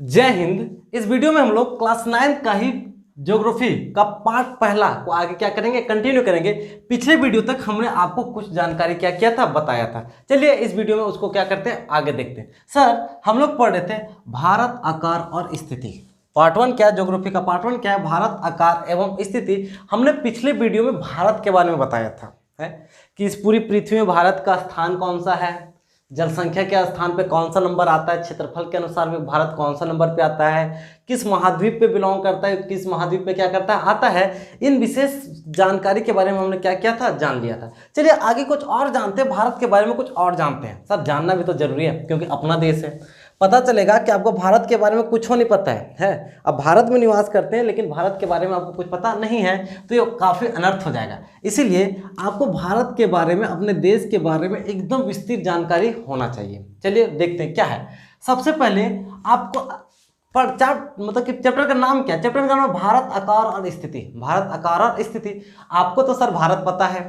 जय हिंद। इस वीडियो में हम लोग क्लास 9 का ही ज्योग्राफी का पार्ट पहला को आगे क्या करेंगे, कंटिन्यू करेंगे। पिछले वीडियो तक हमने आपको कुछ जानकारी क्या किया था, बताया था। चलिए इस वीडियो में उसको क्या करते हैं, आगे देखते हैं। सर हम लोग पढ़ रहे थे भारत आकार और स्थिति। पार्ट 1 क्या है, ज्योग्राफी का पार्ट 1 क्या है, भारत आकार एवं स्थिति। हमने पिछले वीडियो में भारत के बारे में बताया था कि इस पूरी पृथ्वी में भारत का स्थान कौन सा है, जनसंख्या के स्थान पे कौन सा नंबर आता है, क्षेत्रफल के अनुसार भी भारत कौन सा नंबर पे आता है, किस महाद्वीप पे बिलोंग करता है, किस महाद्वीप पे क्या करता है, आता है। इन विशेष जानकारी के बारे में हमने क्या किया था, जान लिया था। चलिए आगे कुछ और जानते हैं, भारत के बारे में कुछ और जानते हैं। सर जानना भी तो जरूरी है क्योंकि अपना देश है। पता चलेगा कि आपको भारत के बारे में कुछ नहीं पता है। अब भारत में निवास करते हैं लेकिन भारत के बारे में आपको कुछ पता नहीं है तो ये काफ़ी अनर्थ हो जाएगा। इसीलिए आपको भारत के बारे में, अपने देश के बारे में एकदम विस्तृत जानकारी होना चाहिए। चलिए देखते हैं क्या है। सबसे पहले आपको मतलब कि चैप्टर का नाम क्या है? चैप्टर का नाम है भारत आकार और स्थिति। भारत आकार और स्थिति। आपको तो सर भारत पता है?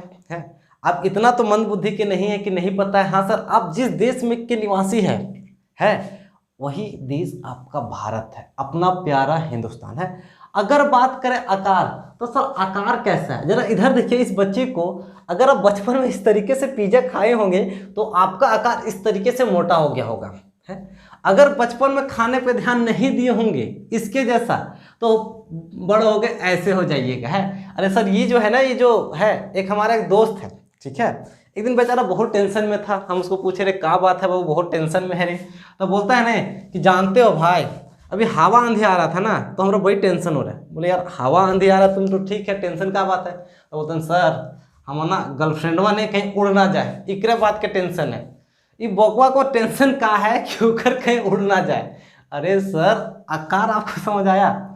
आप इतना तो मंद बुद्धि के नहीं है कि नहीं पता है। हाँ सर, आप जिस देश में के निवासी है वही देश आपका भारत है, अपना प्यारा हिंदुस्तान है। अगर बात करें आकार, तो सर आकार कैसा है? जरा इधर देखिए, इस बच्चे को अगर आप बचपन में इस तरीके से पिज्जा खाए होंगे तो आपका आकार इस तरीके से मोटा हो गया होगा है। अगर बचपन में खाने पे ध्यान नहीं दिए होंगे इसके जैसा, तो बड़े हो गए ऐसे हो जाइएगा है। अरे सर ये जो है ना, ये जो है एक हमारा एक दोस्त है, ठीक है। एक दिन बेचारा बहुत टेंशन में था। हम उसको पूछे, रे क्या बात है, वो बहुत टेंशन में है रे। तो बोलता है ना कि जानते हो भाई, अभी हवा आंधी आ रहा था ना तो हमरा बड़ी टेंशन हो रहा है। बोले यार हवा आंधी आ रहा तुम तो ठीक है, टेंशन क्या बात है? तो बोलते हैं सर हम ना गर्लफ्रेंडवा ने कहीं उड़ ना जाए, इकरे बात के टेंशन है। ये बकवा को टेंशन का है कि ऊपर कहीं उड़ ना जाए। अरे सर आकार आपको समझ आया?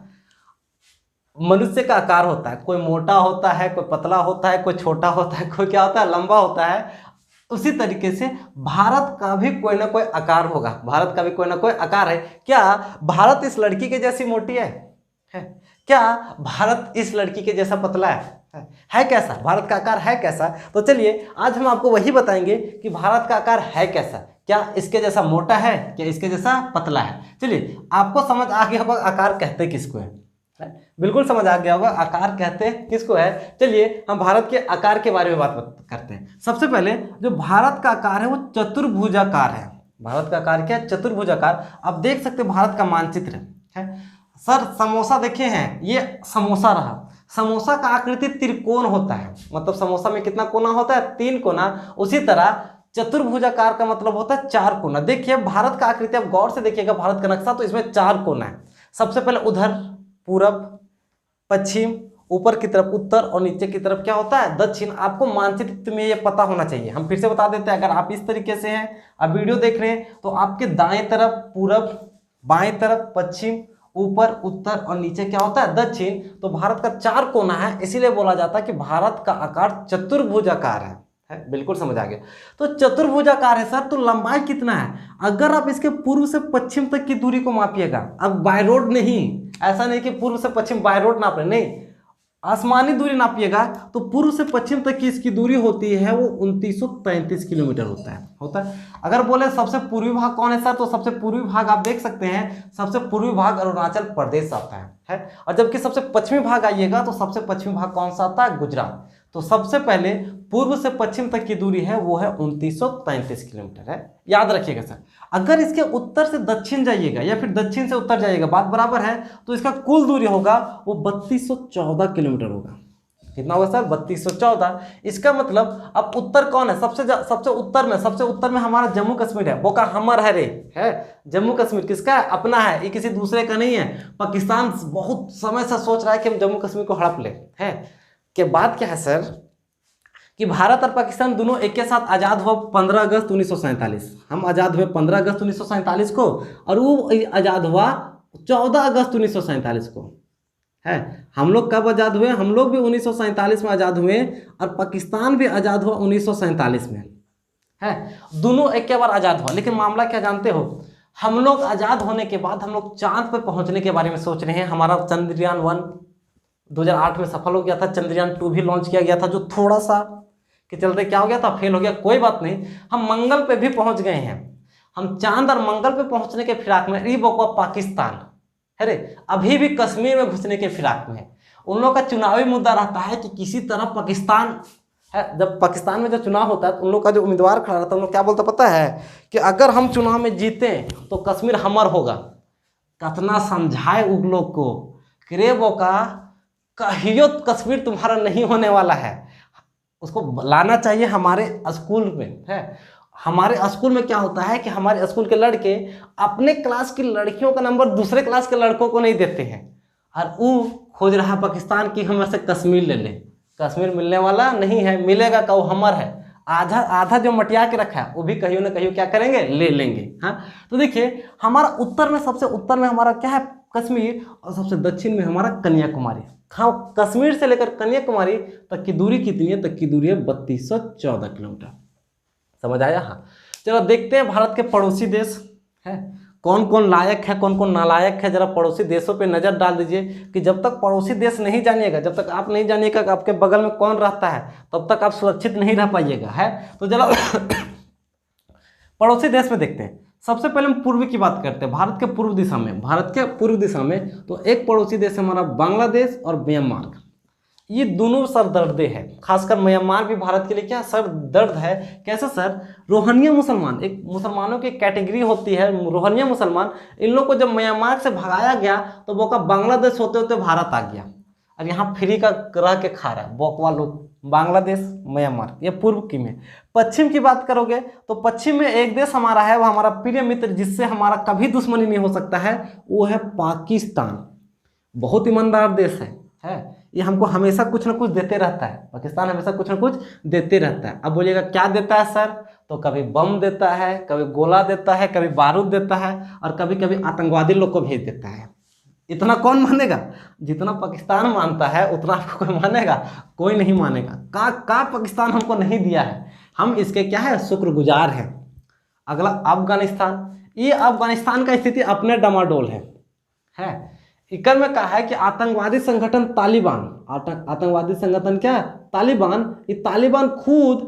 मनुष्य का आकार होता है, कोई मोटा होता है, कोई पतला होता है, कोई छोटा होता है, कोई क्या होता है, लंबा होता है। उसी तरीके से भारत का भी कोई ना कोई आकार होगा। भारत का भी कोई ना कोई आकार है। क्या भारत इस लड़की के जैसी मोटी है? क्या भारत इस लड़की के जैसा पतला है कैसा? भारत का आकार है कैसा? तो चलिए आज हम आपको वही बताएंगे कि भारत का आकार है कैसा। क्या इसके जैसा मोटा है, क्या इसके जैसा पतला है? चलिए आपको समझ आ गया होगा आकार कहते किसको है। बिल्कुल समझ आ गया होगा आकार कहते हैं किसको है। चलिए हम भारत के आकार के बारे में बात करते हैं। सबसे पहले जो भारत का आकार है वो चतुर्भुजाकार है। भारत का आकार क्या है? चतुर्भुजाकार। आप देख सकते हैं भारत का मानचित्र है। सर समोसा देखे हैं, ये समोसा रहा। समोसा का आकृति त्रिकोण होता है, मतलब समोसा में कितना कोना होता है? 3 कोना। उसी तरह चतुर्भुजाकार का मतलब होता है 4 कोना। देखिए भारत का आकृति आप गौर से देखिएगा, भारत का नक्शा, तो इसमें 4 कोना है। सबसे पहले उधर पूरब, पश्चिम, ऊपर की तरफ उत्तर और नीचे की तरफ क्या होता है? दक्षिण। आपको मानचित्र में ये पता होना चाहिए। हम फिर से बता देते हैं, अगर आप इस तरीके से हैं, आप वीडियो देख रहे हैं, तो आपके दाएं तरफ पूरब, बाएं तरफ पश्चिम, ऊपर उत्तर और नीचे क्या होता है? दक्षिण। तो भारत का 4 कोना है, इसीलिए बोला जाता है कि भारत का आकार चतुर्भुजाकार है। बिल्कुल समझ आ गया। तो चतुर्भुजाकार है सर, तो लंबाई कितना है? अगर आप इसके पूर्व से पश्चिम तक की दूरी को मापिएगा, अब बाय रोड नहीं, ऐसा नहीं कि पूर्व से पश्चिम बाय रोड नाप रहे, नहीं, आसमानी दूरी नापिएगा तो पूर्व से पश्चिम तक की इसकी दूरी होती है वो 2933 किलोमीटर होता है। अगर बोले सबसे पूर्वी भाग कौन है सर, तो सबसे पूर्वी भाग आप देख सकते हैं, सबसे पूर्वी भाग अरुणाचल प्रदेश आता है। और जबकि सबसे पश्चिमी भाग आइएगा तो सबसे पश्चिमी भाग कौन सा आता है? गुजरात। तो सबसे पहले पूर्व से पश्चिम तक की दूरी है वो है 2933 किलोमीटर है, याद रखिएगा सर। अगर इसके उत्तर से दक्षिण जाइएगा या फिर दक्षिण से उत्तर जाइएगा, बात बराबर है, तो इसका कुल दूरी होगा वो 3214 किलोमीटर होगा। कितना होगा सर? 3214। इसका मतलब अब उत्तर कौन है? सबसे उत्तर में हमारा जम्मू कश्मीर है। बोका हमर है रे, है जम्मू कश्मीर किसका है? अपना है, ये किसी दूसरे का नहीं है। पाकिस्तान बहुत समय से सोच रहा है कि हम जम्मू कश्मीर को हड़प ले है। के बाद क्या है सर कि भारत और पाकिस्तान दोनों एक के साथ आज़ाद हुआ 15 अगस्त 1947। हम आज़ाद हुए 15 अगस्त 1947 को और वो आज़ाद हुआ 14 अगस्त 1947 को है। हम लोग कब आज़ाद हुए? हम लोग भी 1947 में आज़ाद हुए और पाकिस्तान भी आज़ाद हुआ 1947 में है। दोनों एक के बार आज़ाद हुआ। लेकिन मामला क्या जानते हो? हम लोग आज़ाद होने के बाद हम लोग चांद पर पहुँचने के बारे में सोच रहे हैं। हमारा चंद्रयान 1 2008 में सफल हो गया था, चंद्रयान 2 भी लॉन्च किया गया था, जो थोड़ा सा के चलते क्या हो गया था? फेल हो गया। कोई बात नहीं, हम मंगल पे भी पहुंच गए हैं। हम चांद और मंगल पे पहुंचने के फिराक में, ये बकवा पाकिस्तान है रे, अभी भी कश्मीर में घुसने के फिराक में है। उन लोगों का चुनावी मुद्दा रहता है कि किसी तरह पाकिस्तान है, जब पाकिस्तान में जब चुनाव होता है तो उन लोग का जो उम्मीदवार खड़ा रहता है उन लोग क्या बोलता पता है कि अगर हम चुनाव में जीते तो कश्मीर हमर होगा। कितना समझाए उन लोग को कि रे बोका, कहियो कश्मीर तुम्हारा नहीं होने वाला है। उसको लाना चाहिए हमारे स्कूल में है। हमारे स्कूल में क्या होता है कि हमारे स्कूल के लड़के अपने क्लास की लड़कियों का नंबर दूसरे क्लास के लड़कों को नहीं देते हैं, और वो खोज रहा है पाकिस्तान की हम से कश्मीर ले ले। कश्मीर मिलने वाला नहीं है, मिलेगा का वो हमर है। आधा आधा जो मटिया के रखा है वो भी कहियो ना कहियो क्या करेंगे, ले लेंगे। हाँ, तो देखिए हमारा उत्तर में, सबसे उत्तर में हमारा क्या है, कश्मीर, और सबसे दक्षिण में हमारा कन्याकुमारी। हाँ, कश्मीर से लेकर कन्याकुमारी तक की दूरी कितनी है, तक की दूरी है 3214 किलोमीटर। समझ आया। हाँ, चलो देखते हैं भारत के पड़ोसी देश है कौन कौन लायक है, कौन कौन नालायक है। जरा पड़ोसी देशों पे नज़र डाल दीजिए कि जब तक पड़ोसी देश नहीं जानिएगा, जब तक आप नहीं जानिएगा कि आपके बगल में कौन रहता है, तब तक आप सुरक्षित नहीं रह पाइएगा है। तो जरा पड़ोसी देश में देखते हैं। सबसे पहले हम पूर्वी की बात करते हैं। भारत के पूर्व दिशा में, भारत के पूर्व दिशा में तो एक पड़ोसी देश है हमारा बांग्लादेश और म्यांमार। ये दोनों सरदर्दे हैं, खासकर म्यांमार भी भारत के लिए क्या सर दर्द है। कैसे सर, रोहिंग्या मुसलमान, एक मुसलमानों की कैटेगरी होती है रोहिंग्या मुसलमान। इन लोग को जब म्यांमार से भगाया गया तो वो का बांग्लादेश होते होते भारत आ गया, और यहाँ फ्री का रह के खा रहा है बोकवा लोग। बांग्लादेश, म्यांमार, ये पूर्व की में। पश्चिम की बात करोगे तो पश्चिम में एक देश हमारा है, वो हमारा प्रिय मित्र जिससे हमारा कभी दुश्मनी नहीं हो सकता है, वो है पाकिस्तान। बहुत ईमानदार देश है। ये हमको हमेशा कुछ ना कुछ देते रहता है, पाकिस्तान हमेशा कुछ ना कुछ देते रहता है। अब बोलिएगा क्या देता है सर, तो कभी बम देता है, कभी गोला देता है, कभी बारूद देता है, और कभी कभी आतंकवादी लोग को भेज देता है। इतना कौन मानेगा? जितना पाकिस्तान मानता है उतना आपको कोई मानेगा? कोई नहीं मानेगा। का पाकिस्तान हमको नहीं दिया है, हम इसके क्या है, शुक्रगुजार हैं। अगला अफगानिस्तान। ये अफगानिस्तान का स्थिति अपने डमाडोल है। इकर में कहा है कि आतंकवादी संगठन तालिबान, आतंकवादी संगठन क्या, तालिबान, ये तालिबान खुद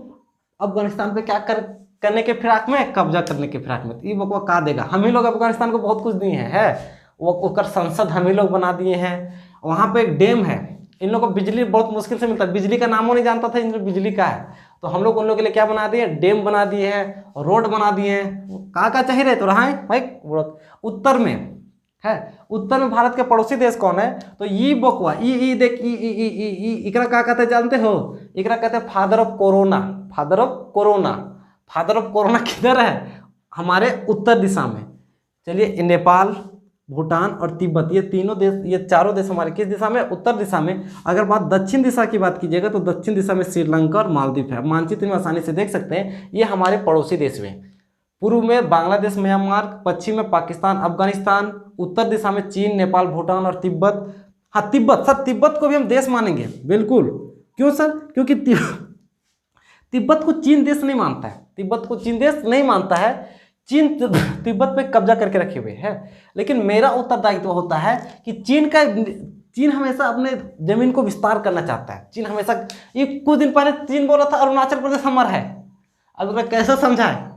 अफगानिस्तान पे क्या करने के फिराक में, कब्जा करने के फिराक में। ये वो का देगा, हम ही लोग अफगानिस्तान को बहुत कुछ दिए हैं। वो ओकर संसद हम ही लोग बना दिए हैं। वहाँ पे एक डैम है, इन लोगों को बिजली बहुत मुश्किल से मिलता है, बिजली का नामों नहीं जानता था इन लोग बिजली का है, तो हम लोग उन लोगों के लिए क्या बना दिए, डैम बना दिए हैं, रोड बना दिए हैं। का चाहिए रहे तो रहा है भाई। उत्तर में है, उत्तर में भारत के पड़ोसी देश कौन है, तो ये बकवा ई देख इकरा क्या कहते हैं जानते हो, इकरा कहते हैं father of corona. Father of corona, father of corona किधर है, हमारे उत्तर दिशा में। चलिए नेपाल, भूटान और तिब्बत, ये तीनों देश, ये चारों देश हमारे किस दिशा में, उत्तर दिशा में। अगर बात दक्षिण दिशा की बात कीजिएगा तो दक्षिण दिशा में श्रीलंका और मालदीव है। मानचित्र में आसानी से देख सकते हैं, ये हमारे पड़ोसी देश में। पूर्व में बांग्लादेश, म्यांमार, पश्चिम में पाकिस्तान, अफगानिस्तान, उत्तर दिशा में चीन, नेपाल, भूटान और तिब्बत। हाँ, तिब्बत सर, तिब्बत को भी हम देश मानेंगे बिल्कुल। क्यों सर? क्योंकि तिब्बत को चीन देश नहीं मानता है, तिब्बत को चीन देश नहीं मानता है। चीन तिब्बत पे कब्जा करके रखे हुए है। लेकिन मेरा उत्तरदायित्व होता है कि चीन हमेशा अपने जमीन को विस्तार करना चाहता है। चीन हमेशा, ये कुछ दिन पहले चीन बोला था अरुणाचल प्रदेश हमारा है। अब मैं कैसे समझाएं,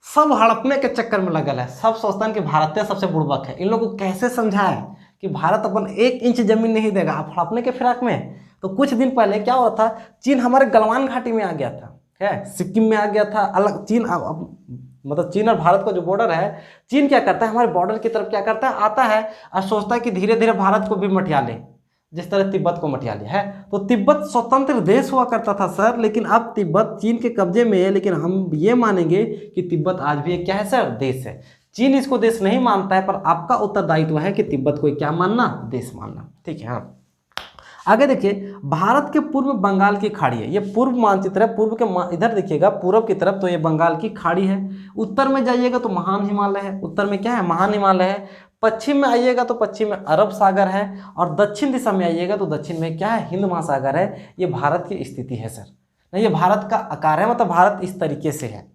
सब हड़पने के चक्कर में लगल है, सब सोचता है कि भारत सबसे बुड़बक है। इन लोगों को कैसे समझाएं कि भारत अपन 1 इंच जमीन नहीं देगा, आप हड़पने के फिराक में। तो कुछ दिन पहले क्या हुआ था, चीन हमारे गलवान घाटी में आ गया था, है सिक्किम में आ गया था। अलग चीन, मतलब चीन और भारत का जो बॉर्डर है, चीन क्या करता है, हमारे बॉर्डर की तरफ क्या करता है, आता है और सोचता है कि धीरे धीरे भारत को भी मटिया ले, जिस तरह तिब्बत को मटिया लिया है। तो तिब्बत स्वतंत्र देश हुआ करता था सर, लेकिन अब तिब्बत चीन के कब्जे में है। लेकिन हम ये मानेंगे कि तिब्बत आज भी एक क्या है सर, देश है। चीन इसको देश नहीं मानता है, पर आपका उत्तरदायित्व है कि तिब्बत को क्या मानना, देश मानना। ठीक है। हाँ, आगे देखिए, भारत के पूर्व में बंगाल की खाड़ी है। ये पूर्व मानचित्र है, पूर्व के इधर देखिएगा पूर्व की तरफ, तो ये बंगाल की खाड़ी है। उत्तर में जाइएगा तो महान हिमालय है, उत्तर में क्या है, महान हिमालय है। पश्चिम में आइएगा तो पश्चिम में अरब सागर है, और दक्षिण दिशा में आइएगा तो दक्षिण में क्या है, हिंद महासागर है। ये भारत की स्थिति है सर, नहीं ये भारत का आकार है, मतलब भारत इस तरीके से है।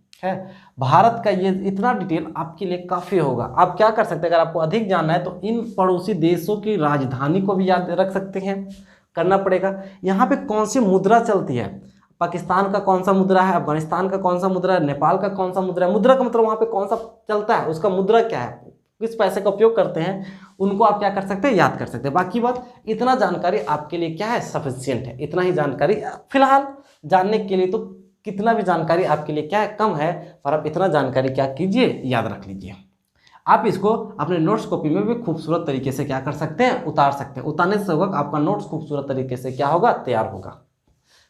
भारत का ये इतना डिटेल आपके लिए काफ़ी होगा। आप क्या कर सकते हैं, अगर आपको अधिक जानना है तो इन पड़ोसी देशों की राजधानी को भी याद रख सकते हैं, करना पड़ेगा। यहाँ पे कौन सी मुद्रा चलती है, पाकिस्तान का कौन सा मुद्रा है, अफगानिस्तान का कौन सा मुद्रा है, नेपाल का कौन सा मुद्रा है। मुद्रा का मतलब वहाँ पे कौन सा चलता है, उसका मुद्रा क्या है, किस पैसे का उपयोग करते हैं, उनको आप क्या कर सकते हैं, याद कर सकते हैं। बाकी बात इतना जानकारी आपके लिए क्या है, सफिशिएंट है। इतना ही जानकारी फिलहाल जानने के लिए, तो कितना भी जानकारी आपके लिए क्या है, कम है, पर आप इतना जानकारी क्या कीजिए, याद रख लीजिए। आप इसको अपने नोट्स कॉपी में भी खूबसूरत तरीके से क्या कर सकते हैं, उतार सकते हैं। उतारने से होगा आपका नोट्स खूबसूरत तरीके से क्या होगा, तैयार होगा।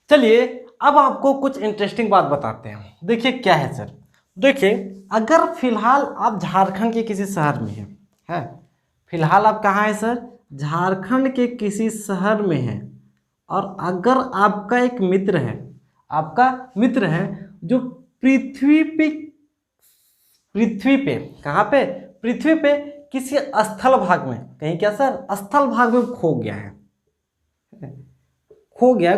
चलिए अब आपको कुछ इंटरेस्टिंग बात बताते हैं। देखिए क्या है सर, देखिए अगर फिलहाल आप झारखंड के किसी शहर में है, फिलहाल आप कहाँ हैं सर, झारखंड के किसी शहर में हैं, और अगर आपका एक मित्र है, आपका मित्र है जो पृथ्वी पे कहाँ पे, पृथ्वी पे किसी स्थल भाग में, कहीं क्या सर, स्थल भाग में खो गया है, खो गया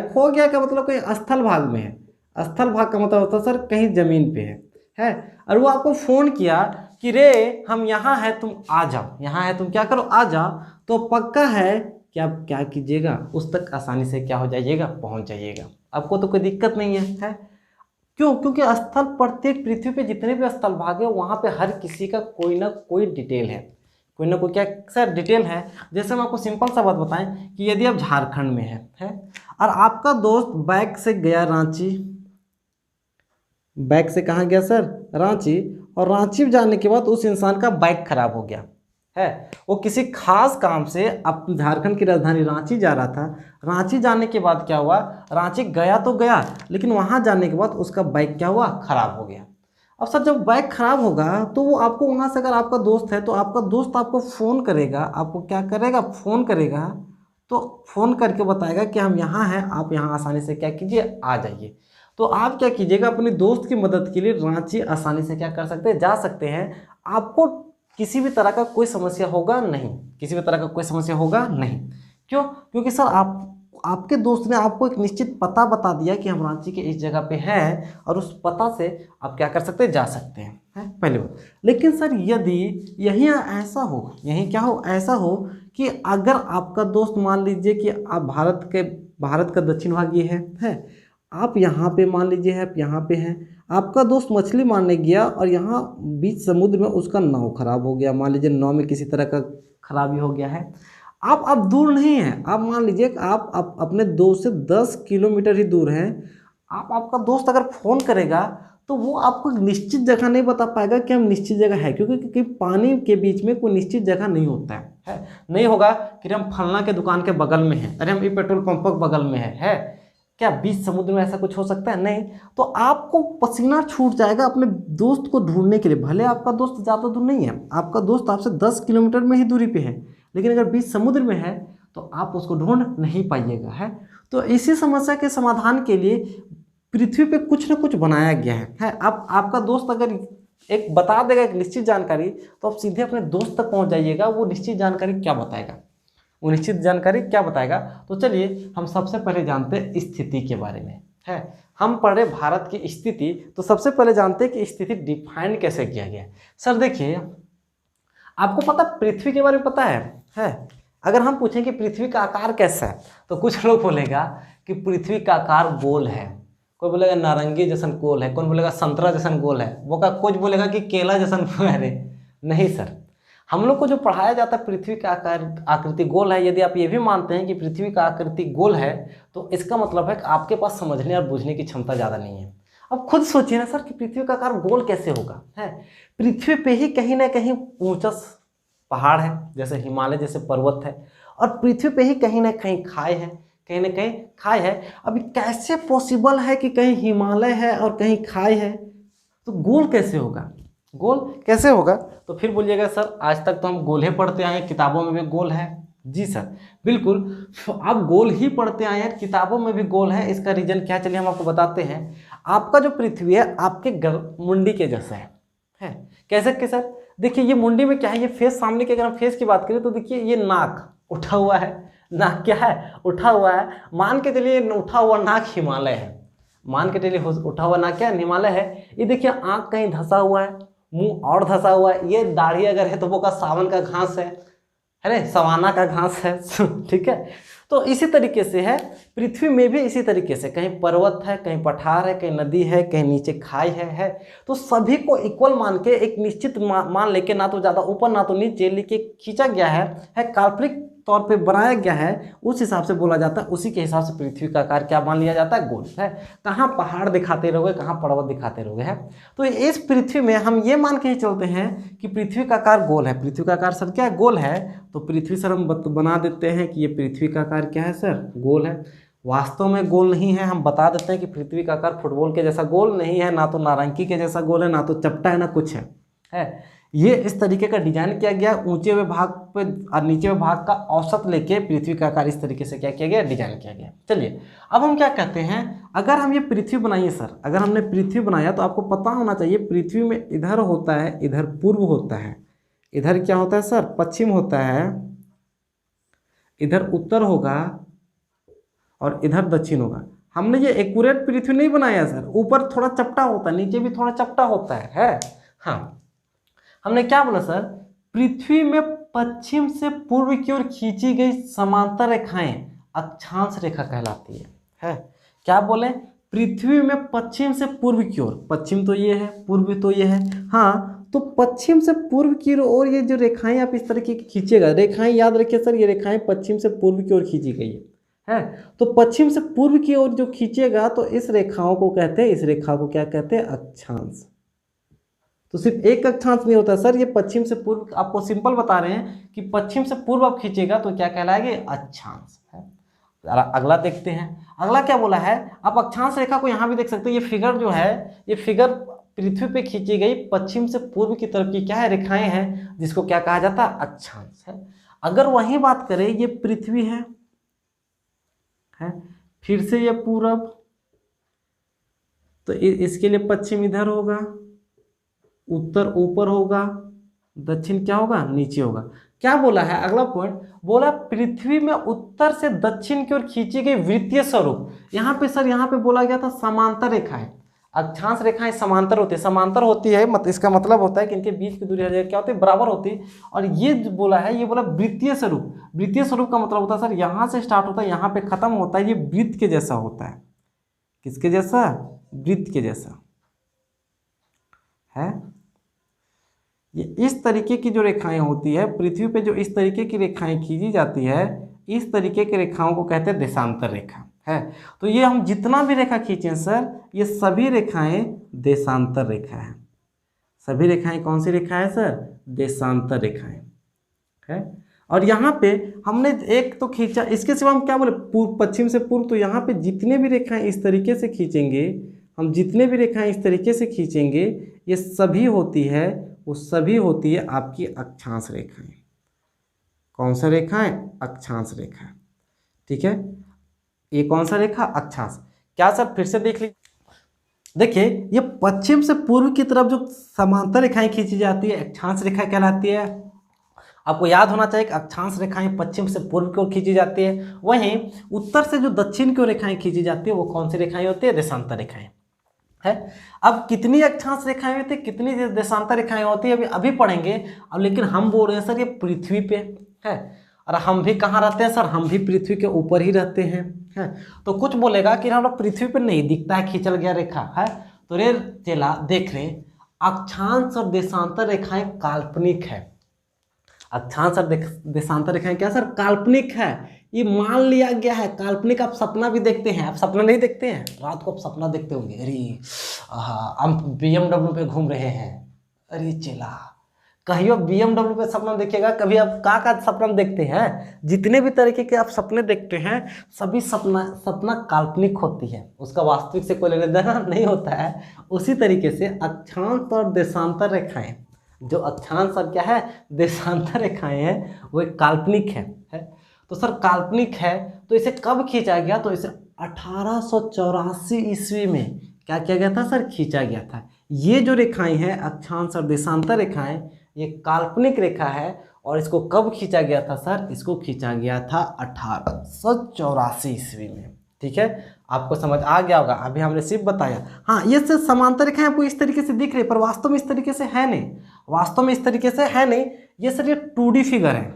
का मतलब कहीं स्थल भाग में है। स्थल भाग का मतलब होता है सर कहीं जमीन पे है, और वो आपको फोन किया कि रे हम यहाँ है, तुम आ जाओ, यहाँ है तुम क्या करो, आ जाओ, तो पक्का है कि आप क्या कीजिएगा, उस तक आसानी से क्या हो जाइएगा, पहुँच जाइएगा। आपको तो कोई दिक्कत नहीं है। क्यों? क्योंकि स्थल, प्रत्येक पृथ्वी पे जितने भी स्थल भाग है वहाँ पे हर किसी का कोई ना कोई डिटेल है, कोई ना कोई क्या सर डिटेल है। जैसे हम आपको सिंपल सा बात बताएं कि यदि आप झारखंड में है और आपका दोस्त बाइक से गया रांची, बाइक से कहाँ गया सर, रांची, और रांची जाने के बाद उस इंसान का बाइक खराब हो गया है, वो किसी खास काम से अब झारखंड की राजधानी रांची जा रहा था। रांची जाने के बाद क्या हुआ, रांची गया तो गया, लेकिन वहाँ जाने के बाद उसका बाइक क्या हुआ, खराब हो गया। अब सर जब बाइक खराब होगा तो वो आपको वहाँ से, अगर आपका दोस्त है तो आपका दोस्त आपको फ़ोन करेगा, आपको क्या करेगा, फ़ोन करेगा, तो फ़ोन करके बताएगा कि हम यहाँ हैं, आप यहाँ आसानी से क्या कीजिए, आ जाइए। तो आप क्या कीजिएगा, अपने दोस्त की मदद के लिए रांची आसानी से क्या कर सकते हैं, जा सकते हैं। आपको किसी भी तरह का कोई समस्या होगा नहीं, किसी भी तरह का कोई समस्या होगा नहीं। क्यों? क्योंकि सर आपके दोस्त ने आपको एक निश्चित पता बता दिया कि हम रांची के इस जगह पे हैं, और उस पता से आप क्या कर सकते हैं, जा सकते हैं, पहली बात। लेकिन सर यदि यहीं ऐसा हो, यहीं क्या हो, ऐसा हो कि अगर आपका दोस्त, मान लीजिए कि आप भारत का दक्षिण भाग ये है, आप यहाँ पे मान लीजिए आप यहाँ पे हैं, आपका दोस्त मछली मारने गया और यहाँ बीच समुद्र में उसका नाव खराब हो गया, मान लीजिए नाव में किसी तरह का खराबी हो गया है। आप दूर नहीं हैं, आप मान लीजिए आप अपने दोस्त से 10 किलोमीटर ही दूर हैं। आपका दोस्त अगर फ़ोन करेगा तो वो आपको निश्चित जगह नहीं बता पाएगा कि हम निश्चित जगह है, क्योंकि पानी के बीच में कोई निश्चित जगह नहीं होता है। नहीं होगा कि हम फलना के दुकान के बगल में हैं, अरे हम ये पेट्रोल पंप के बगल में है क्या बीच समुद्र में ऐसा कुछ हो सकता है? नहीं। तो आपको पसीना छूट जाएगा अपने दोस्त को ढूंढने के लिए। भले आपका दोस्त ज़्यादा दूर नहीं है, आपका दोस्त आपसे 10 किलोमीटर में ही दूरी पे है, लेकिन अगर बीच समुद्र में है तो आप उसको ढूंढ नहीं पाइएगा, है। तो इसी समस्या के समाधान के लिए पृथ्वी पे कुछ ना कुछ बनाया गया है। अब आपका दोस्त अगर एक बता देगा एक निश्चित जानकारी, तो आप सीधे अपने दोस्त तक पहुँच जाइएगा। वो निश्चित जानकारी क्या बताएगा, वो निश्चित जानकारी क्या बताएगा? तो चलिए हम सबसे पहले जानते हैं स्थिति के बारे में, है। हम पढ़े भारत की स्थिति, तो सबसे पहले जानते हैं कि स्थिति डिफाइन कैसे किया गया है। सर देखिए, आपको पता पृथ्वी के बारे में पता है? अगर हम पूछें कि पृथ्वी का आकार कैसा है, तो कुछ लोग बोलेगा कि पृथ्वी का आकार गोल है, कोई बोलेगा नारंगी जैसन गोल है, कौन बोलेगा संतरा जैसन गोल है, वो का कुछ बोलेगा कि केला जैसन है। नहीं सर, हम लोग को जो पढ़ाया जाता है पृथ्वी का आकृति गोल है। यदि आप ये भी मानते हैं कि पृथ्वी का आकृति गोल है, तो इसका मतलब है कि आपके पास समझने और बुझने की क्षमता ज़्यादा नहीं है। अब खुद सोचिए ना सर कि पृथ्वी का आकार गोल कैसे होगा, है। पृथ्वी पे ही कहीं ना कहीं ऊंचा पहाड़ है, जैसे हिमालय जैसे पर्वत है, और पृथ्वी पे ही कहीं ना कहीं खाई है, कहीं ना कहीं खाई है। अभी कैसे पॉसिबल है कि कहीं हिमालय है और कहीं खाई है? तो गोल कैसे होगा, गोल कैसे होगा? तो फिर बोलिएगा सर आज तक तो हम गोल ही पढ़ते आए हैं, किताबों में भी गोल है। जी सर बिल्कुल, आप गोल ही पढ़ते आए हैं, किताबों में भी गोल है। इसका रीजन क्या, चलिए हम आपको बताते हैं। आपका जो पृथ्वी है आपके मुंडी के जैसा है। कैसे के सर? देखिए ये मुंडी में क्या है, ये फेस सामने की, अगर हम फेस की बात करें तो देखिए ये नाक उठा हुआ है, नाक क्या है, उठा हुआ है। मान के चलिए उठा हुआ नाक हिमालय है, मान के चलिए उठा हुआ नाक क्या हिमालय है। ये देखिए आँख कहीं धंसा हुआ है, मुंह और धंसा हुआ है, ये दाढ़ी अगर है तो वो का सावन का घास है अरे सवाना का घास है ठीक है। तो इसी तरीके से है पृथ्वी में भी, इसी तरीके से कहीं पर्वत है, कहीं पठार है, कहीं नदी है, कहीं नीचे खाई है। तो सभी को इक्वल मान के एक निश्चित मान लेके, ना तो ज़्यादा ऊपर ना तो नीचे लेके खींचा गया है काल्पनिक तौर पे बनाया गया है, उस हिसाब से बोला जाता है। उसी के हिसाब से पृथ्वी का आकार क्या मान लिया जाता है, गोल है। कहाँ पहाड़ दिखाते रहोगे, कहाँ पर्वत दिखाते रहोगे है। तो इस पृथ्वी में हम ये मान के ही चलते हैं कि पृथ्वी का आकार गोल है। पृथ्वी का आकार सर क्या है, गोल है। तो पृथ्वी सर हम बना देते हैं कि ये पृथ्वी का आकार क्या है सर, गोल है। वास्तव में गोल नहीं है, हम बता देते हैं कि पृथ्वी का आकार फुटबॉल के जैसा गोल नहीं है, ना तो नारंगी के जैसा गोल है, ना तो चपटा है, ना कुछ है। ये इस तरीके का डिजाइन किया गया, ऊंचे हुए भाग पे और नीचे हुए भाग का औसत लेके पृथ्वी का आकार इस तरीके से क्या किया गया, डिजाइन किया गया। चलिए अब हम क्या कहते हैं, अगर हम ये पृथ्वी बनाइए सर, अगर हमने पृथ्वी बनाया तो आपको पता होना चाहिए पृथ्वी में इधर होता है, इधर पूर्व होता है, इधर क्या होता है सर, पश्चिम होता है, इधर उत्तर होगा और इधर दक्षिण होगा। हमने ये एक्यूरेट पृथ्वी नहीं बनाया सर, ऊपर थोड़ा चपटा होता है, नीचे भी थोड़ा चपटा होता है। हाँ, हमने क्या बोला सर, पृथ्वी में पश्चिम से पूर्व की ओर खींची गई समांतर रेखाएं अक्षांश रेखा कहलाती है। क्या बोले, पृथ्वी में पश्चिम से पूर्व की ओर, पश्चिम तो ये है, पूर्व तो ये है। हाँ, तो पश्चिम से पूर्व की ओर ये जो रेखाएं आप इस तरीके की खींचेगा, रेखाएं याद रखिए सर, ये रेखाएं पश्चिम से पूर्व की ओर खींची गई है। तो पश्चिम से पूर्व की ओर जो खींचेगा तो इस रेखाओं को कहते हैं, इस रेखा को क्या कहते हैं, अक्षांश। तो सिर्फ एक अक्षांश नहीं होता सर, ये पश्चिम से पूर्व, आपको सिंपल बता रहे हैं कि पश्चिम से पूर्व आप खींचेगा तो क्या कहलाएगा, अक्षांश है। अगला देखते हैं, अगला क्या बोला है। आप अक्षांश रेखा को यहाँ भी देख सकते हैं, ये फिगर जो है, ये फिगर पृथ्वी पे खींची गई पश्चिम से पूर्व की तरफ की क्या है, रेखाएं हैं, जिसको क्या कहा जाता है, अक्षांश है। अगर वही बात करें, ये पृथ्वी है, फिर से ये पूरब, तो इसके लिए पश्चिम इधर होगा, उत्तर ऊपर होगा, दक्षिण क्या होगा, नीचे होगा। क्या बोला है अगला पॉइंट, बोला पृथ्वी में उत्तर से दक्षिण की ओर खींची गई वृत्तीय स्वरूप। यहाँ पे सर, यहाँ पे बोला गया था समांतर रेखाएं, अक्षांश रेखाएं समांतर होती है। समांतर होती है इसका मतलब होता है कि इनके बीच की दूरी क्या होती है, बराबर होती है। और ये जो बोला है, ये बोला वृत्तीय स्वरूप। वृत्तीय स्वरूप का मतलब होता है सर, यहाँ से स्टार्ट होता है, यहाँ पे खत्म होता है, ये वृत्त के जैसा होता है। किसके जैसा, वृत्त के जैसा है। ये इस तरीके की जो रेखाएं होती है पृथ्वी पे, जो इस तरीके की रेखाएं खींची जाती है, इस तरीके की रेखाओं को कहते हैं देशांतर रेखा है। तो ये हम जितना भी रेखा खींचे सर, ये सभी रेखाएं देशांतर रेखा है। सभी रेखाएं कौन सी रेखा है सर, देशांतर रेखाएं है। और यहाँ पे हमने एक तो खींचा, इसके सिवा हम क्या बोले, पूर्व पश्चिम से पूर्व। तो यहाँ पे जितने भी रेखाएं इस तरीके से खींचेंगे हम, जितने भी रेखाएं इस तरीके से खींचेंगे, ये सभी होती है, वो सभी होती है आपकी अक्षांश रेखाएं। कौन सा रेखाएं, अक्षांश रेखा, ठीक है। ये कौन सा रेखा, अक्षांश। क्या सर, फिर से देख लीजिए, देखिए ये पश्चिम से पूर्व की तरफ जो समांतर रेखाएं खींची जाती है अक्षांश रेखा कहलाती है। आपको याद होना चाहिए कि अक्षांश रेखाएं पश्चिम से पूर्व की ओर खींची जाती है, वहीं उत्तर से जो दक्षिण की ओर रेखाएं खींची जाती है वो कौन सी रेखाएं होती है, देशांतर रेखाएं है। अब कितनी अक्षांश रेखाएं होती है, कितनी देशांतर रेखाएं होती है, अभी पढ़ेंगे। अब लेकिन हम बोल रहे हैं सर, ये पृथ्वी पे है, और हम भी कहाँ रहते हैं सर, हम भी पृथ्वी के ऊपर ही रहते हैं है। तो कुछ बोलेगा कि हम लोग पृथ्वी पे नहीं दिखता है खींचल गया रेखा है। तो रे चला देख रहे, अक्षांश और देशांतर रेखाएं काल्पनिक है। अक्षांश और देशांतर रेखाएं क्या सर, काल्पनिक है। ये मान लिया गया है काल्पनिक। आप सपना भी देखते हैं, आप सपना नहीं देखते हैं, रात को आप सपना देखते होंगे, अरे हम BMW पे घूम रहे हैं, अरे चला कहीं आप BMW पे सपना देखिएगा, कभी आप का सपना देखते हैं। जितने भी तरीके के आप सपने देखते हैं, सभी सपना काल्पनिक होती है, उसका वास्तविक से कोई लेना देना नहीं होता है। उसी तरीके से अक्षांश और देशांतर रेखाएं, जो अक्षांश और क्या है, देशांतर रेखाएं हैं, वो एक काल्पनिक है। तो सर काल्पनिक है, तो इसे कब खींचा गया, तो इसे 1884 ईस्वी में क्या किया गया था सर, खींचा गया था। ये जो रेखाएं हैं अक्षांश और देशांतर रेखाएं, ये काल्पनिक रेखा है। और इसको कब खींचा गया था सर, इसको खींचा गया था 1884 ईस्वी में, ठीक है। आपको समझ आ गया होगा, अभी हमने सिर्फ बताया। हाँ, ये सिर्फ समांतर रेखाएं आपको इस तरीके से दिख रही है, पर वास्तव में इस तरीके से है नहीं, वास्तव में इस तरीके से है नहीं। ये सर ये 2D फिगर है,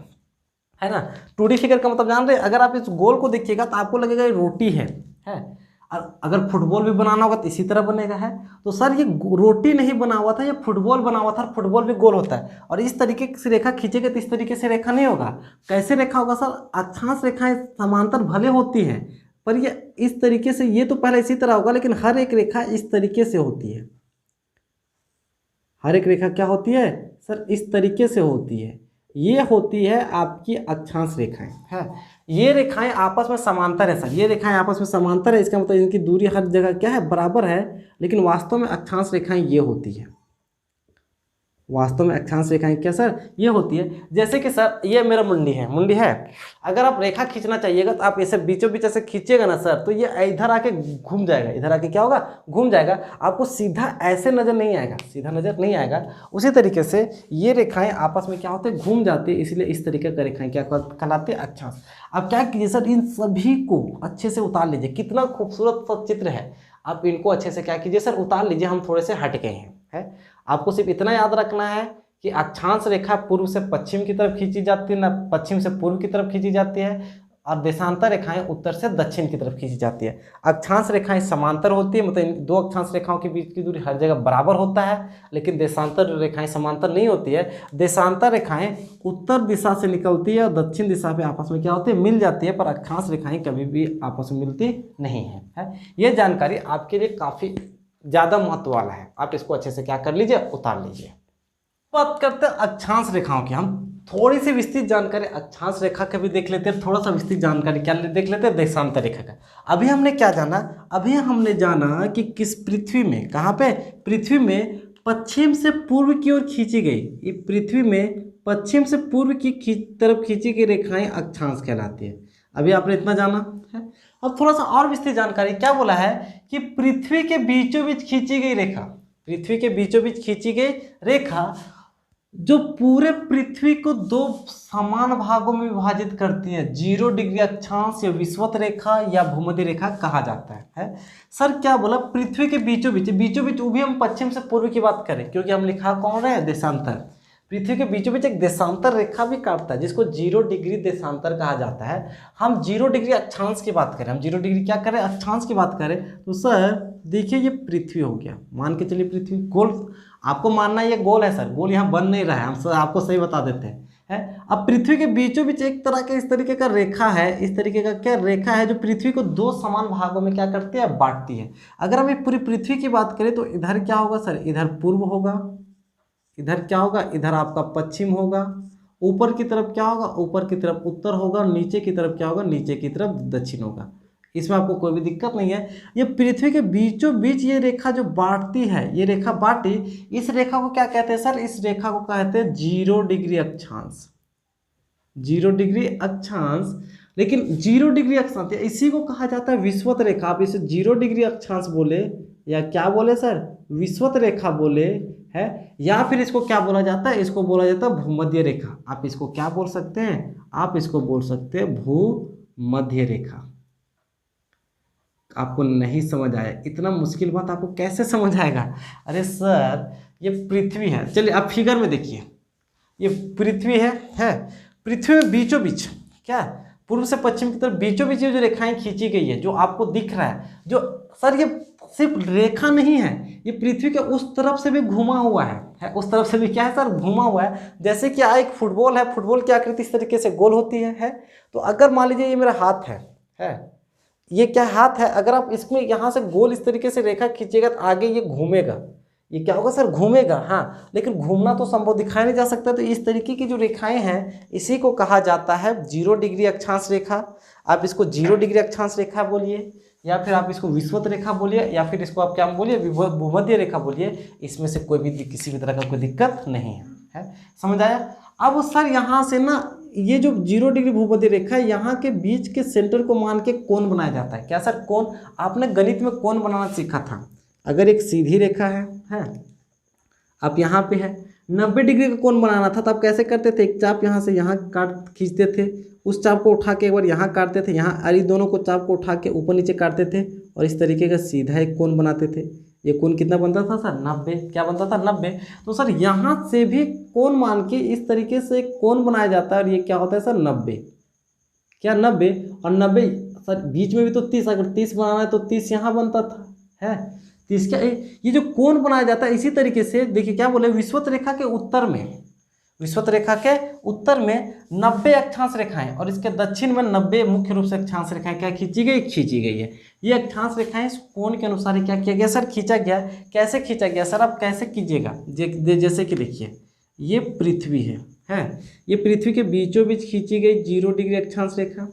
है ना। 2D फिगर का मतलब जान रहे हैं, अगर आप इस गोल को देखिएगा तो आपको लगेगा ये रोटी है। और अगर फुटबॉल भी बनाना होगा तो इसी तरह बनेगा है। तो सर ये रोटी नहीं बना हुआ था, ये फुटबॉल बना हुआ था, और फुटबॉल भी गोल होता है। और इस तरीके से रेखा खींचेगा तो इस तरीके से रेखा नहीं होगा। कैसे रेखा होगा सर? अक्षांश रेखाएं समांतर भले होती हैं, पर ये इस तरीके से, ये तो पहले इसी तरह होगा, लेकिन हर एक रेखा इस तरीके से होती है। हर एक रेखा क्या होती है सर? इस तरीके से होती है। ये होती है आपकी अक्षांश रेखाएं है। ये रेखाएं आपस में समांतर है सर, ये रेखाएं आपस में समांतर है, इसका मतलब इनकी दूरी हर जगह क्या है? बराबर है। लेकिन वास्तव में अक्षांश रेखाएं ये होती है। वास्तव में अक्षांश रेखाएं क्या सर? ये होती है। जैसे कि सर ये मेरा मुंडी है। अगर आप रेखा खींचना चाहिएगा तो आप ऐसे बीचों बीच ऐसे खींचिएगा ना सर, तो ये इधर आके घूम जाएगा, इधर आके क्या होगा? घूम जाएगा। आपको सीधा ऐसे नजर नहीं आएगा, सीधा नजर नहीं आएगा। उसी तरीके से ये रेखाएं आपस में क्या होते हैं? घूम जाती है, इसलिए इस तरीके का रेखाएं क्या कहलाती है? अक्षांश। अब क्या कीजिए सर, इन सभी को अच्छे से उतार लीजिए। कितना खूबसूरत सा चित्र है। आप इनको अच्छे से क्या कीजिए सर? उतार लीजिए। हम थोड़े से हट गए हैं। आपको सिर्फ इतना याद रखना है कि अक्षांश रेखा पूर्व से पश्चिम की तरफ खींची जाती है, ना पश्चिम से पूर्व की तरफ खींची जाती है, और देशांतर रेखाएं उत्तर से दक्षिण की तरफ खींची जाती है। अक्षांश रेखाएं समांतर होती है, मतलब इन दो अक्षांश रेखाओं के बीच की दूरी हर जगह बराबर होता है, लेकिन देशांतर रेखाएं समांतर नहीं होती है। देशांतर रेखाएं उत्तर दिशा से निकलती है और दक्षिण दिशा पे आपस में क्या होती है? मिल जाती है, पर अक्षांश रेखाएं कभी भी आपस में मिलती नहीं है। ये जानकारी आपके लिए काफ़ी ज़्यादा महत्व वाला है। आप इसको अच्छे से क्या कर लीजिए? उतार लीजिए। बात करते हैं अक्षांश रेखाओं की। हम थोड़ी सी विस्तृत जानकारी अक्षांश रेखा का भी देख लेते हैं, थोड़ा सा विस्तृत जानकारी क्या देख लेते हैं? देशांतर रेखा का। अभी हमने क्या जाना? अभी हमने जाना कि किस पृथ्वी में, कहाँ पे? पृथ्वी में पश्चिम से पूर्व की ओर खींची गई, ये पृथ्वी में पश्चिम से पूर्व की तरफ खींची गई रेखाएं अक्षांश कहलाती है। अभी आपने इतना जाना है। अब थोड़ा सा और विस्तृत जानकारी क्या बोला है कि पृथ्वी के बीचों बीच खींची गई रेखा, पृथ्वी के बीचों बीच खींची गई रेखा जो पूरे पृथ्वी को दो समान भागों में विभाजित करती है, 0 डिग्री अक्षांश या विषुवत रेखा या भूमध्य रेखा कहा जाता है। सर क्या बोला? पृथ्वी के बीचों बीच वो भी हम पश्चिम से पूर्व की बात करें, क्योंकि हम लिखा कौन रहे? देशांतर। पृथ्वी के बीचों बीच एक देशांतर रेखा भी काटता है, जिसको 0 डिग्री देशांतर कहा जाता है। हम 0 डिग्री अक्षांश की बात करें, हम 0 डिग्री क्या करें? अक्षांश की बात करें। तो सर देखिए ये पृथ्वी हो गया, मान के चलिए पृथ्वी गोल, आपको मानना ये गोल है सर, गोल यहाँ बन नहीं रहा है, हम सर आपको सही बता देते हैं। अब पृथ्वी के बीचों बीच एक तरह का इस तरीके का रेखा है, इस तरीके का क्या रेखा है, जो पृथ्वी को दो समान भागों में क्या करती है? बांटती है। अगर हम पूरी पृथ्वी की बात करें तो इधर क्या होगा सर? इधर पूर्व होगा, इधर क्या होगा? इधर आपका पश्चिम होगा, ऊपर की तरफ क्या होगा? ऊपर की तरफ उत्तर होगा, नीचे की तरफ क्या होगा? नीचे की तरफ दक्षिण होगा। इसमें आपको कोई भी दिक्कत नहीं है। ये पृथ्वी के बीचों बीच ये रेखा जो बांटती है, ये रेखा बांटी, इस रेखा को क्या कहते हैं सर? इस रेखा को कहते हैं 0 डिग्री अक्षांश। 0 डिग्री अक्षांश। लेकिन 0 डिग्री अक्षांश इसी को कहा जाता है विषुवत रेखा। आप इसे 0 डिग्री अक्षांश बोले या क्या बोले सर? विषुवत रेखा बोले है, या फिर इसको क्या बोला जाता है? इसको बोला जाता है भूमध्य रेखा। आप इसको क्या बोल सकते हैं? आप इसको बोल सकते हैं भूमध्य रेखा। आपको नहीं समझ आया? इतना मुश्किल बात आपको कैसे समझ आएगा? अरे सर ये पृथ्वी है, चलिए आप फिगर में देखिए, ये पृथ्वी है। पृथ्वी में बीचों बीच क्या? पूर्व से पश्चिम की तरफ बीचों बीच जो रेखाएं खींची गई है, जो आपको दिख रहा है, जो सर ये सिर्फ रेखा नहीं है, ये पृथ्वी के उस तरफ से भी घुमा हुआ है। उस तरफ से भी क्या है सर? घुमा हुआ है। जैसे कि एक फुटबॉल है, फुटबॉल की आकृति इस तरीके से गोल होती है। तो अगर मान लीजिए ये मेरा हाथ है, ये क्या हाथ है, अगर आप इसमें यहाँ से गोल इस तरीके से रेखा खींचिएगा तो आगे ये घूमेगा। ये क्या होगा सर? घूमेगा। हाँ, लेकिन घूमना तो संभव दिखाया नहीं जा सकता। तो इस तरीके की जो रेखाएं हैं, इसी को कहा जाता है 0 डिग्री अक्षांश रेखा। आप इसको 0 डिग्री अक्षांश रेखा बोलिए, या फिर आप इसको विषुवत रेखा बोलिए, या फिर इसको आप क्या बोलिए? भूमध्य रेखा बोलिए। इसमें से कोई भी किसी भी तरह का कोई दिक्कत नहीं है। समझ आया? अब सर यहाँ से ना ये जो 0 डिग्री भूमध्य रेखा है, यहाँ के बीच के सेंटर को मान के कोण बनाया जाता है। क्या सर? कोण। आपने गणित में कोण बनाना सीखा था। अगर एक सीधी रेखा है, आप यहाँ पे है, 90 डिग्री का कोण बनाना था तो आप कैसे करते थे? एक चाप यहाँ से यहाँ काट खींचते थे, उस चाप को उठा के एक बार यहाँ काटते थे, यहाँ अरे दोनों को चाप को उठा के ऊपर नीचे काटते थे, और इस तरीके का सीधा एक कोण बनाते थे। ये कोण कितना बनता था सर 90, क्या बनता था 90। तो सर यहाँ से भी कोण मान के इस तरीके से एक कोण बनाया जाता है और ये क्या होता है सर 90, क्या 90 और 90 सर बीच में भी तो 30, अगर 30 बनाना है तो 30 यहाँ बनता था है 30 क्या ये जो कोण बनाया जाता है इसी तरीके से देखिए क्या बोले विषुवत रेखा के उत्तर में, विषुवत रेखा के उत्तर में 90 अक्षांश रेखाएं और इसके दक्षिण में 90 मुख्य रूप से अक्षांश रेखाएं क्या खींची गई है। ये अक्षांश रेखाएं इस कोण के अनुसार ही क्या किया गया सर खींचा गया। कैसे खींचा गया सर आप कैसे कीजिएगा जैसे कि देखिए ये पृथ्वी है ये पृथ्वी के बीचों बीच खींची गई 0 डिग्री अक्षांश रेखा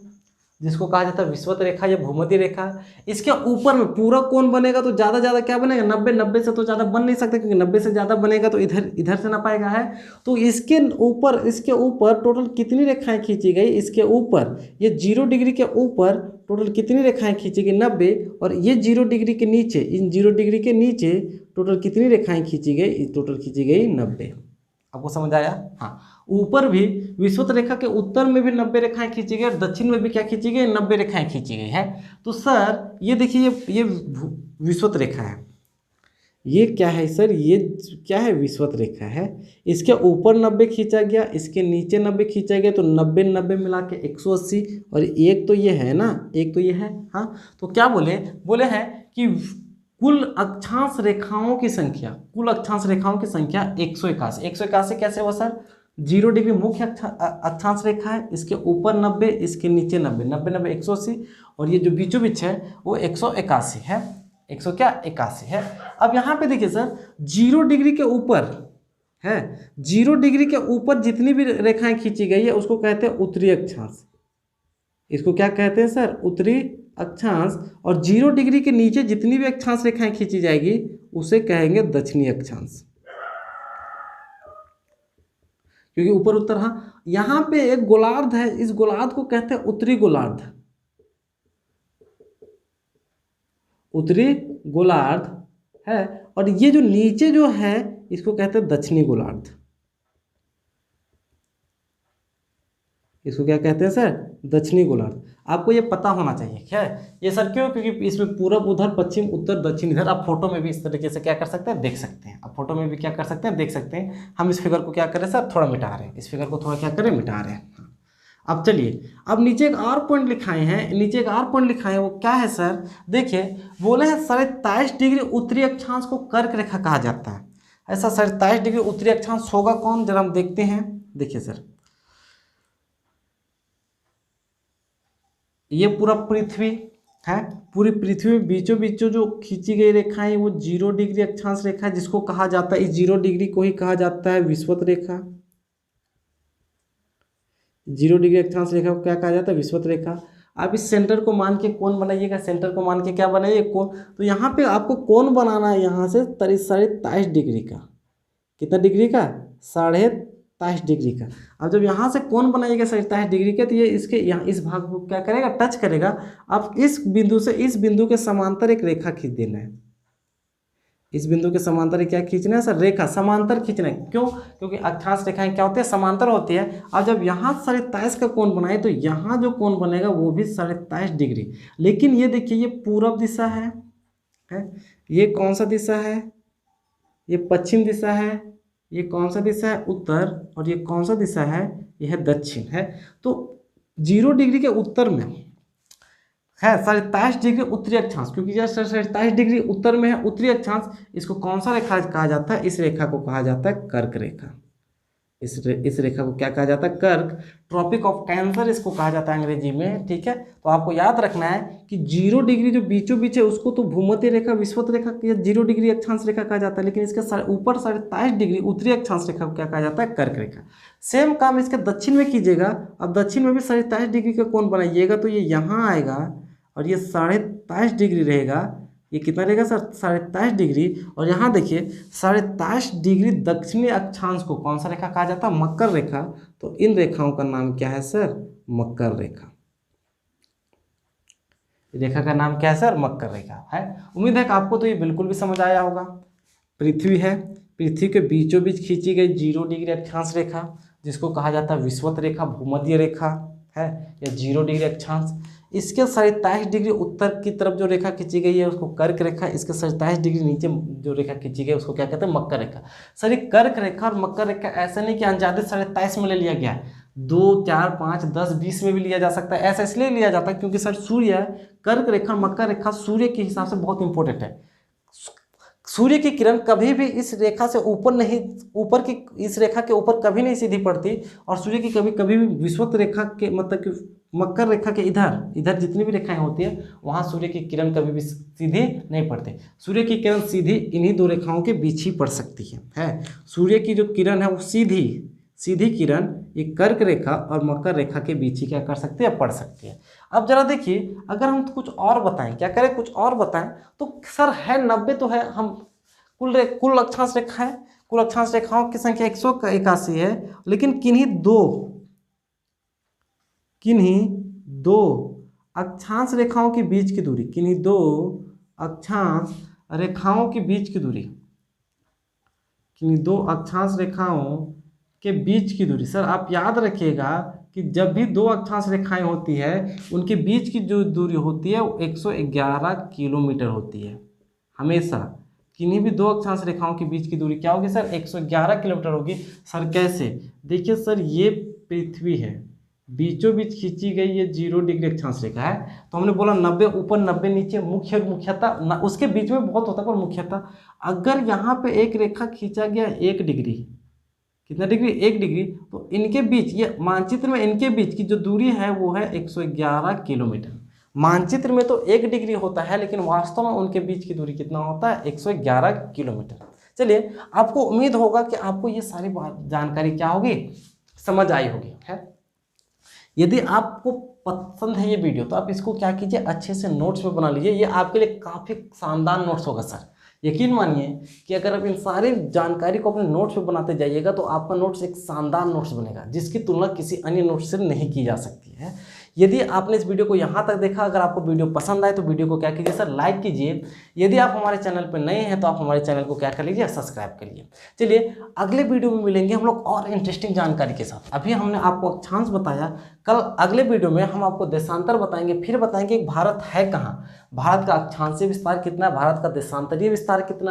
जिसको कहा जाता है विषुवत रेखा या भूमध्य रेखा। इसके ऊपर में पूरा कोण बनेगा तो ज़्यादा ज़्यादा क्या बनेगा 90 से तो ज़्यादा बन नहीं सकता क्योंकि 90 से ज़्यादा बनेगा तो इधर से ना पाएगा है। तो इसके ऊपर टोटल कितनी रेखाएं खींची गई, इसके ऊपर ये 0 डिग्री के ऊपर टोटल कितनी रेखाएं खींची गई 90 और ये 0 डिग्री के नीचे इन 0 डिग्री के नीचे टोटल कितनी रेखाएं खींची गई, टोटल खींची गई 90। आपको समझ आया। हाँ ऊपर भी विषुवत रेखा के उत्तर में भी 90 रेखाएं खींची गई और दक्षिण में भी क्या खींची गई 90 रेखाएं खींची गई है। तो सर ये देखिए ये विषुवत रेखा है, ये क्या है सर ये क्या है विषुवत रेखा है। इसके ऊपर 90 खींचा गया, इसके नीचे 90 खींचा गया तो 90 मिला के 180 और एक तो ये है ना, एक तो ये है। हाँ तो क्या बोले हैं कि कुल अक्षांश रेखाओं की संख्या, कुल अक्षांश रेखाओं की संख्या 181 कैसे हुआ सर 0 डिग्री मुख्य अक्षांश रेखा है, इसके ऊपर 90 इसके नीचे 90 180 और ये जो बीचों बीच है वो 181 है, 181 है। अब यहाँ पे देखिए सर 0 डिग्री के ऊपर है, 0 डिग्री के ऊपर जितनी भी रेखाएं खींची गई है उसको कहते हैं उत्तरी अक्षांश, इसको क्या कहते हैं सर उत्तरी अक्षांश। और 0 डिग्री के नीचे जितनी भी अक्षांश रेखाएं खींची जाएगी उसे कहेंगे दक्षिणी अक्षांश, क्योंकि ऊपर उत्तर। हाँ यहाँ पे एक गोलार्ध है, इस गोलार्ध को कहते हैं उत्तरी गोलार्ध, उत्तरी गोलार्ध है। और ये जो नीचे जो है इसको कहते हैं दक्षिणी गोलार्ध, इसको क्या कहते हैं सर दक्षिणी गोलार्ध। आपको ये पता होना चाहिए क्या है ये सर, क्यों क्योंकि इसमें पूरब उधर, पश्चिम उत्तर, दक्षिण इधर। आप फोटो में भी इस तरीके से क्या कर सकते हैं देख सकते हैं, आप फोटो में भी क्या कर सकते हैं देख सकते हैं। हम इस फिगर को क्या करें सर थोड़ा मिटा रहे हैं, इस फिगर को थोड़ा क्या करें मिटा रहे हैं। अब चलिए अब नीचे एक और पॉइंट लिखाए हैं, नीचे एक और पॉइंट लिखाए हैं वो क्या है सर देखिए बोले हैं 27 डिग्री उत्तरी अक्षांश को कर्क रेखा कहा जाता है। ऐसा 27 डिग्री उत्तरी अक्षांश होगा कौन, जरा हम देखते हैं। देखिए सर ये पूरा पृथ्वी है, पूरी पृथ्वी में बीचों बीचों जो खींची गई रेखाएं वो 0 डिग्री अक्षांश रेखा है जिसको कहा जाता है, इस 0 डिग्री को ही कहा जाता है विषुवत रेखा। 0 डिग्री अक्षांश रेखा को क्या कहा जाता है विषुवत रेखा। आप इस सेंटर को मान के कोण बनाइएगा, सेंटर को मान के क्या बनाइए कोण। तो यहाँ पे आपको कोण बनाना है यहाँ से 23.5 डिग्री का, कितना डिग्री का 23.5 डिग्री का। अब जब यहाँ से कोण बनाइएगा 27 डिग्री का तो ये इसके यहाँ इस भाग को क्या करेगा टच करेगा। आप इस बिंदु से इस बिंदु के समांतर एक रेखा खींच देना है, इस बिंदु के समांतर क्या खींचना है सर रेखा, समांतर खींचना है। क्यों, क्योंकि अक्षांश रेखाएं क्या होती है समांतर होती है। अब जब यहाँ 27 का कोण बनाए तो यहाँ जो कोण बनेगा वो भी 27 डिग्री। लेकिन ये देखिए ये पूर्व दिशा है, ये कौन सा दिशा है, ये पश्चिम दिशा है, ये कौन सा दिशा है उत्तर, और ये कौन सा दिशा है यह है दक्षिण है। तो 0 डिग्री के उत्तर में है 27 डिग्री उत्तरी अक्षांश, क्योंकि यह 27 डिग्री उत्तर में है उत्तरी अक्षांश। इसको कौन सा रेखा कहा जाता है, इस रेखा को कहा जाता है कर्क रेखा। इस रेखा को क्या कहा जाता है कर्क, ट्रॉपिक ऑफ कैंसर इसको कहा जाता है अंग्रेजी में। ठीक है, तो आपको याद रखना है कि 0 डिग्री जो बीचों बीच है उसको तो भूमध्य रेखा विषुवत रेखा या 0 डिग्री अक्षांश रेखा कहा जाता है, लेकिन इसके ऊपर 27 डिग्री उत्तरी अक्षांश रेखा को क्या कहा जाता है कर्क रेखा। सेम काम इसके दक्षिण में कीजिएगा। अब दक्षिण में भी 27 डिग्री का कोण बनाइएगा तो ये यहाँ आएगा और ये 27 डिग्री रहेगा। ये कितना रहेगा सर 27 डिग्री। और यहाँ देखिए 27 डिग्री दक्षिणी अक्षांश को कौन सा रेखा कहा जाता है मकर रेखा। तो इन रेखाओं का नाम क्या है सर मकर रेखा। रेखा का नाम क्या है सर मकर रेखा है। उम्मीद है कि आपको तो ये बिल्कुल भी समझ आया होगा। पृथ्वी है, पृथ्वी के बीचों बीच खींची गई 0 डिग्री अक्षांश रेखा जिसको कहा जाता है विषुवत रेखा भूमध्य रेखा है या 0 डिग्री अक्षांश। इसके 27 डिग्री उत्तर की तरफ जो रेखा खींची गई है उसको कर्क रेखा, इसके 27 डिग्री नीचे जो रेखा खींची गई है उसको क्या कहते हैं, मकर रेखा। सर ये कर्क रेखा और मकर रेखा ऐसा नहीं कि अंदाजे 27 में ले लिया गया है, 2, 4, 5, 10, 20 में भी लिया जा सकता है। ऐसा इसलिए लिया जाता है क्योंकि सर सूर्य कर्क रेखा मकर रेखा सूर्य के हिसाब से बहुत इंपॉर्टेंट है। सूर्य की किरण कभी भी इस रेखा से ऊपर नहीं, ऊपर की इस रेखा के ऊपर कभी नहीं सीधी पड़ती, और सूर्य की कभी भी विषुवत रेखा के मतलब कि मकर रेखा के इधर जितनी भी रेखाएं होती है वहाँ सूर्य की किरण कभी भी सीधी नहीं पड़ती। सूर्य की किरण सीधी इन्हीं दो रेखाओं के बीच ही पड़ सकती है। सूर्य की जो किरण है वो सीधी किरण ये कर्क रेखा और मकर रेखा के बीच ही क्या कर सकती है, पड़ सकती है। अब जरा देखिए, अगर हम कुछ और बताएं, क्या करें, कुछ और बताएं, तो सर है 90 तो है, हम कुल अक्षांश रेखा है, कुल अक्षांश रेखाओं की संख्या 181 है, लेकिन किन्हीं दो अक्षांश रेखाओं के बीच की दूरी, किन्हीं दो अक्षांश रेखाओं के बीच की दूरी, किन्हीं दो अक्षांश रेखाओं के बीच की दूरी। सर आप याद रखिएगा कि जब भी दो अक्षांश रेखाएं होती है उनके बीच की जो दूरी होती है वो 111 किलोमीटर होती है। हमेशा किन्हीं भी दो अक्षांश रेखाओं के बीच की दूरी क्या होगी सर, 111 किलोमीटर होगी। सर कैसे, देखिए सर ये पृथ्वी है, बीचों बीच खींची गई ये 0 डिग्री अक्षांश रेखा है, तो हमने बोला 90 ऊपर 90 नीचे, मुख्य और मुख्यतः उसके बीच में बहुत होता है पर मुख्यतः अगर यहाँ पे एक रेखा खींचा गया 1 डिग्री, कितना डिग्री, 1 डिग्री, तो इनके बीच ये मानचित्र में इनके बीच की जो दूरी है वो है 111 किलोमीटर। मानचित्र में तो 1 डिग्री होता है लेकिन वास्तव में उनके बीच की दूरी कितना होता है, 111 किलोमीटर। चलिए, आपको उम्मीद होगा कि आपको ये सारी जानकारी क्या होगी, समझ आई होगी है। यदि आपको पसंद है ये वीडियो तो आप इसको क्या कीजिए, अच्छे से नोट्स में बना लीजिए, ये आपके लिए काफ़ी शानदार नोट्स होगा सर। यकीन मानिए कि अगर आप इन सारी जानकारी को अपने नोट्स में बनाते जाइएगा तो आपका नोट्स एक शानदार नोट्स बनेगा, जिसकी तुलना किसी अन्य नोट्स से नहीं की जा सकती है। यदि आपने इस वीडियो को यहाँ तक देखा, अगर आपको वीडियो पसंद आए तो वीडियो को क्या कीजिए सर, लाइक कीजिए। यदि आप हमारे चैनल पर नए हैं तो आप हमारे चैनल को क्या कर लीजिए, सब्सक्राइब कर लीजिए। चलिए, अगले वीडियो में मिलेंगे हम लोग और इंटरेस्टिंग जानकारी के साथ। अभी हमने आपको अक्षांश बताया, कल अगले वीडियो में हम आपको देशांतर बताएंगे, फिर बताएंगे कि भारत है कहाँ, भारत का अक्षांशीय विस्तार कितना है, भारत का देशांतरीय विस्तार कितना